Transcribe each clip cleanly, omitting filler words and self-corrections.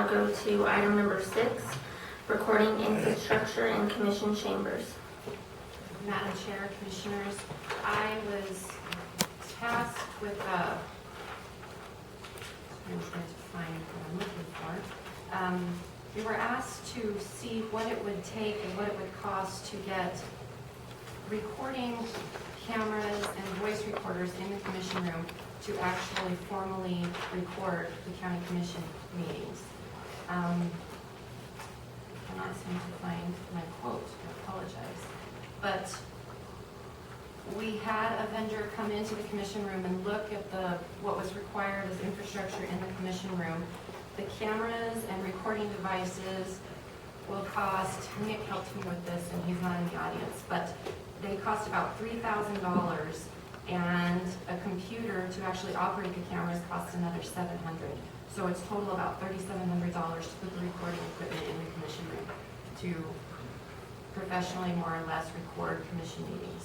now go to item number 6, recording infrastructure in commission chambers. Madam Chair, Commissioners, I was tasked with I'm trying to find what I'm looking for. We were asked to see what it would take and what it would cost to get recording cameras and voice recorders in the commission room to actually formally record the county commission meetings. I cannot seem to find my quote, I apologize. But we had a vendor come into the commission room and look at what was required as infrastructure in the commission room. The cameras and recording devices will cost, Nick helped me with this and he's not in the audience, but they cost about $3,000, and a computer to actually operate the cameras costs another $700. So it's total about $3,700 to put the recording equipment in the commission room to professionally, more or less, record commission meetings.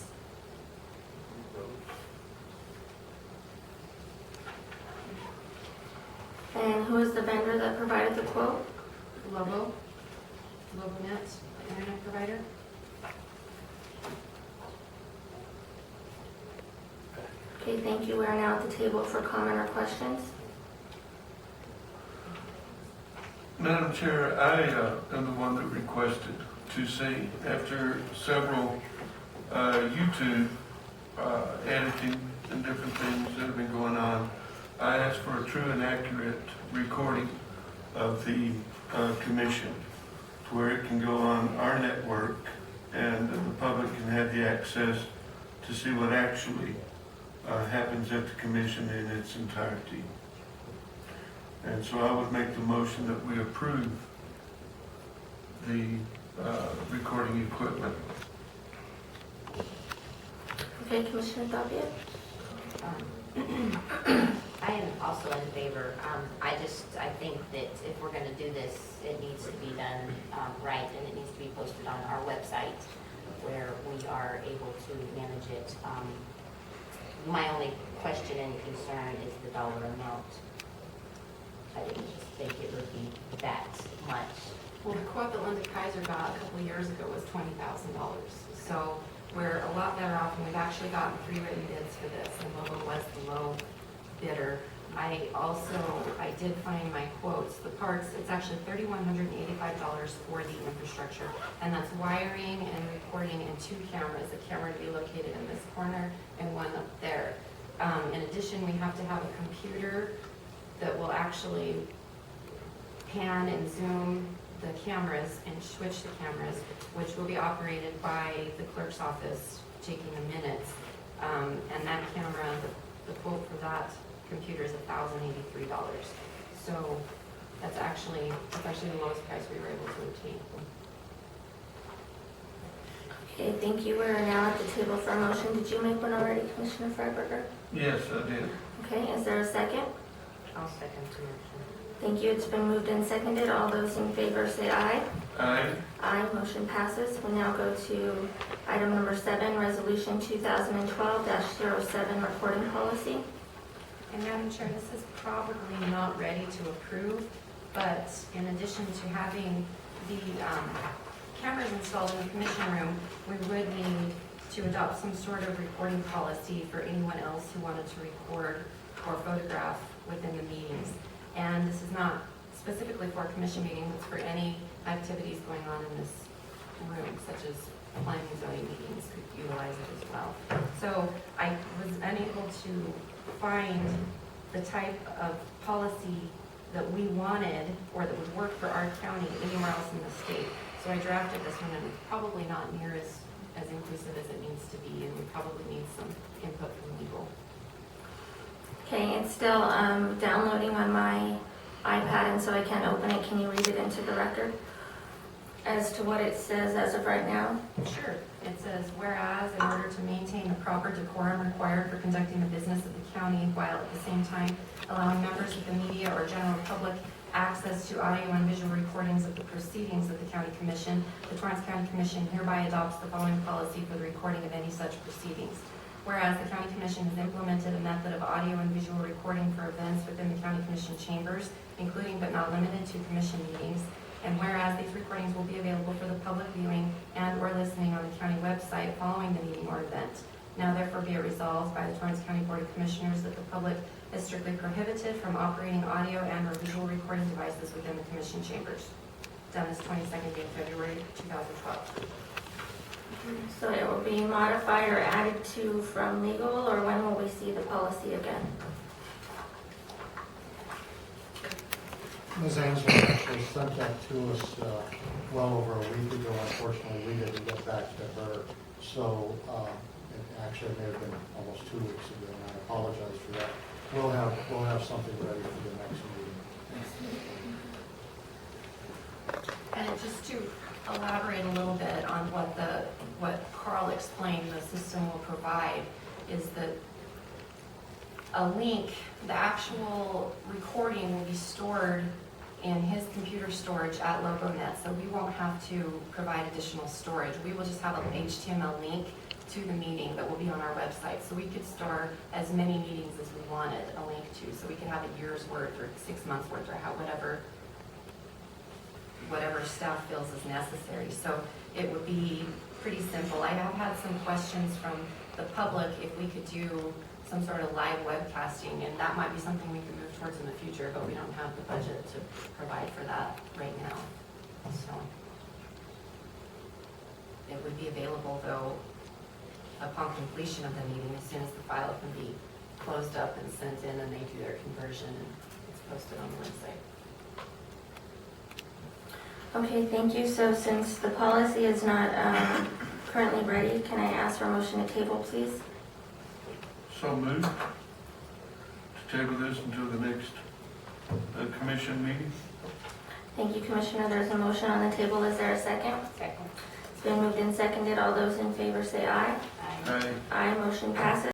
And who is the vendor that provided the quote? LoboNet, internet provider. Okay, thank you. We are now at the table for comment or questions. Madam Chair, I am the one that requested to see, after several YouTube editing and different things that have been going on, I asked for a true and accurate recording of the commission to where it can go on our network and the public can have the access to see what actually happens at the commission in its entirety. And so I would make the motion that we approve the recording equipment. Okay, Commissioner Tapia? I am also in favor. I think that if we're going to do this, it needs to be done right, and it needs to be posted on our website where we are able to manage it. My only question and concern is the dollar amount. I didn't think it would be that much. Well, the quote that Linda Kaiser got a couple of years ago was $20,000. So we're a lot better off, and we've actually gotten 3 written bids for this, and Lobo was the low bidder. I did find my quotes. The parts, it's actually $3,185 for the infrastructure, and that's wiring and recording and 2 cameras, a camera to be located in this corner and one up there. In addition, we have to have a computer that will actually pan and zoom the cameras and switch the cameras, which will be operated by the clerk's office taking the minutes. And that camera, the quote for that computer is $1,083. So that's actually the lowest price we were able to obtain. Okay, thank you. We're now at the table for a motion. Did you make one already, Commissioner Freiberger? Yes, I did. Okay, is there a second? I'll second the motion. Thank you. It's been moved and seconded. All those in favor say aye. Aye. Aye. Motion passes. We now go to item number 7, Resolution 2012-07, Recording Policy. And Madam Chair, this is probably not ready to approve, but in addition to having the cameras installed in the commission room, we would need to adopt some sort of recording policy for anyone else who wanted to record or photograph within the meetings. And this is not specifically for a commission meeting, it's for any activities going on in this room, such as planning and zoning meetings could utilize it as well. So I was unable to find the type of policy that we wanted or that would work for our county anywhere else in the state. So I drafted this one, and it's probably not near as inclusive as it needs to be, and we probably need some input from legal. Okay, it's still downloading on my iPad, and so I can't open it. Can you read it into the record as to what it says as of right now? Sure. It says, whereas in order to maintain the proper decorum required for conducting the business of the county while at the same time allowing members of the media or general public access to audio and visual recordings of the proceedings of the County Commission, the Torrance County Commission hereby adopts the following policy for the recording of any such proceedings. Whereas the County Commission has implemented a method of audio and visual recording for events within the County Commission chambers including but not limited to commission meetings. And whereas these recordings will be available for the public viewing and/or listening on the county website following the meeting or event. Now therefore be it resolved by the Torrance County Board of Commissioners that the public is strictly prohibited from operating audio and/or visual recording devices within the commission chambers. Done this 22nd day of February 2012. So it will be modified or added to from legal, or when will we see the policy again? Ms. Ansel actually sent that to us well over a week ago. Unfortunately, we didn't get back to her. So it actually may have been almost 2 weeks ago, and I apologize for that. We'll have something ready for the next meeting. And just to elaborate a little bit on what Carl explained the system will provide is that a link, the actual recording will be stored in his computer storage at LogoNet, so we won't have to provide additional storage. We will just have an HTML link to the meeting that will be on our website, so we could store as many meetings as we wanted a link to, so we could have a year's worth or 6 months worth or whatever staff feels is necessary. So it would be pretty simple. I have had some questions from the public if we could do some sort of live webcasting, and that might be something we could move towards in the future, but we don't have the budget to provide for that right now. So it would be available though upon completion of the meeting, as soon as the file can be closed up and sent in and they do their conversion and it's posted on the website. Okay, thank you. So since the policy is not currently ready, can I ask for a motion to table, please? So moved. To table this until the next commission meeting. Thank you, Commissioner. There's a motion on the table. Is there a second? Second. It's been moved and seconded. All those in favor say aye. Aye. Aye. Aye, motion passes.